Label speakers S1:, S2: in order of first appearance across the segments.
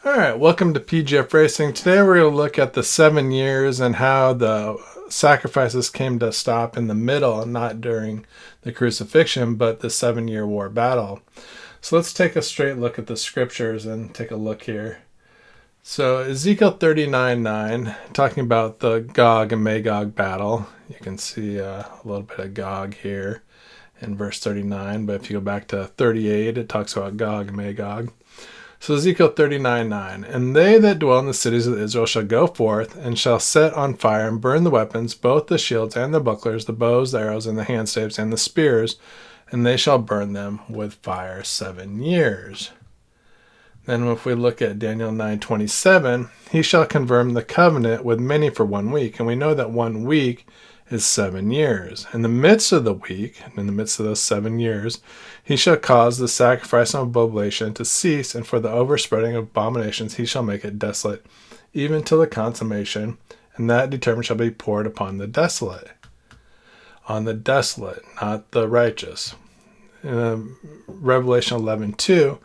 S1: All right, welcome to PGF Racing. Today we're going to look at the 7 years and how the sacrifices came to stop in the middle, not during the crucifixion, but the 7-year war battle. So let's take a straight look at the scriptures and take a look here. So Ezekiel 39:9, talking about the Gog and Magog battle. You can see a little bit of Gog here in verse 39, but if you go back to 38, it talks about Gog and Magog. So Ezekiel 39:9, and they that dwell in the cities of Israel shall go forth, and shall set on fire and burn the weapons, both the shields and the bucklers, the bows, the arrows, and the handstaves, and the spears, and they shall burn them with fire 7 years. Then if we look at Daniel 9:27, he shall confirm the covenant with many for 1 week. And we know that 1 week is 7 years. In the midst of the week, in the midst of those 7 years, he shall cause the sacrifice of oblation to cease, and for the overspreading of abominations he shall make it desolate, even till the consummation, and that determined shall be poured upon the desolate. On the desolate, not the righteous. Revelation 11:2,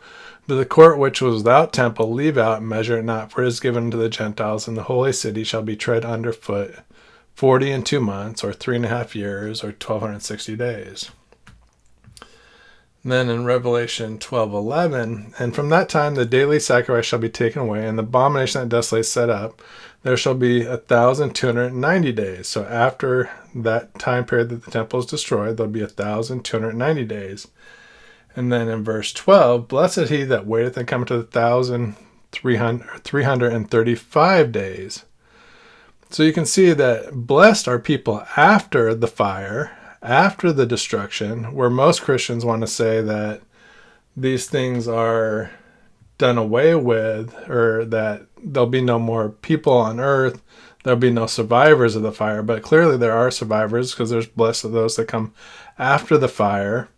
S1: but the court which was without temple leave out and measure it not, for it is given to the Gentiles, and the holy city shall be tread under foot 40 months, or 3.5 years, or 1260 days. Then in Revelation 12:11, and from that time the daily sacrifice shall be taken away, and the abomination that desolates set up. There shall be 1,290 days. So after that time period that the temple is destroyed, there'll be 1,290 days. And then in verse 12, blessed he that waiteth and cometh to 1,335 days. So you can see that blessed are people after the fire, after the destruction, where most Christians want to say that these things are done away with, or that there'll be no more people on earth, there'll be no survivors of the fire. But clearly there are survivors, because there's blessed are those that come after the fire.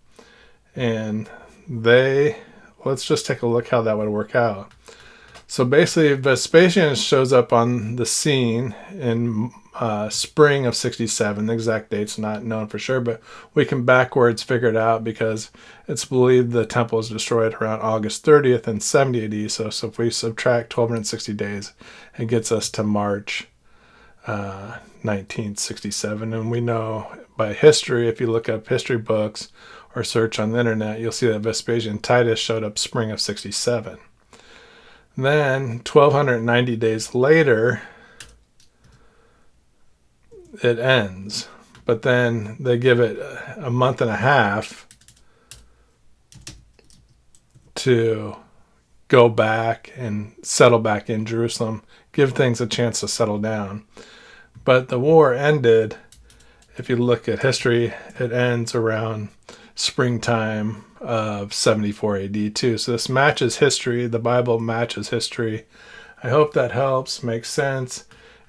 S1: And let's just take a look how that would work out. So basically, Vespasian shows up on the scene in spring of 67. The exact date's not known for sure, but we can backwards figure it out because it's believed the temple was destroyed around August 30th in 70 AD. So if we subtract 1260 days, it gets us to March 1967. And we know by history, if you look up history books or search on the internet, you'll see that Vespasian Titus showed up spring of 67. Then 1,290 days later, it ends. But then they give it a month and a half to go back and settle back in Jerusalem, give things a chance to settle down. But the war ended, if you look at history, it ends around springtime of 74 AD too. So this matches history. The Bible matches history. I hope that helps, makes sense.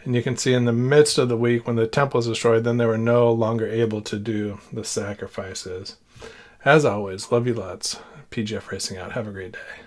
S1: And you can see in the midst of the week when the temple was destroyed, then they were no longer able to do the sacrifices. As always, love you lots. PGF Racing out. Have a great day.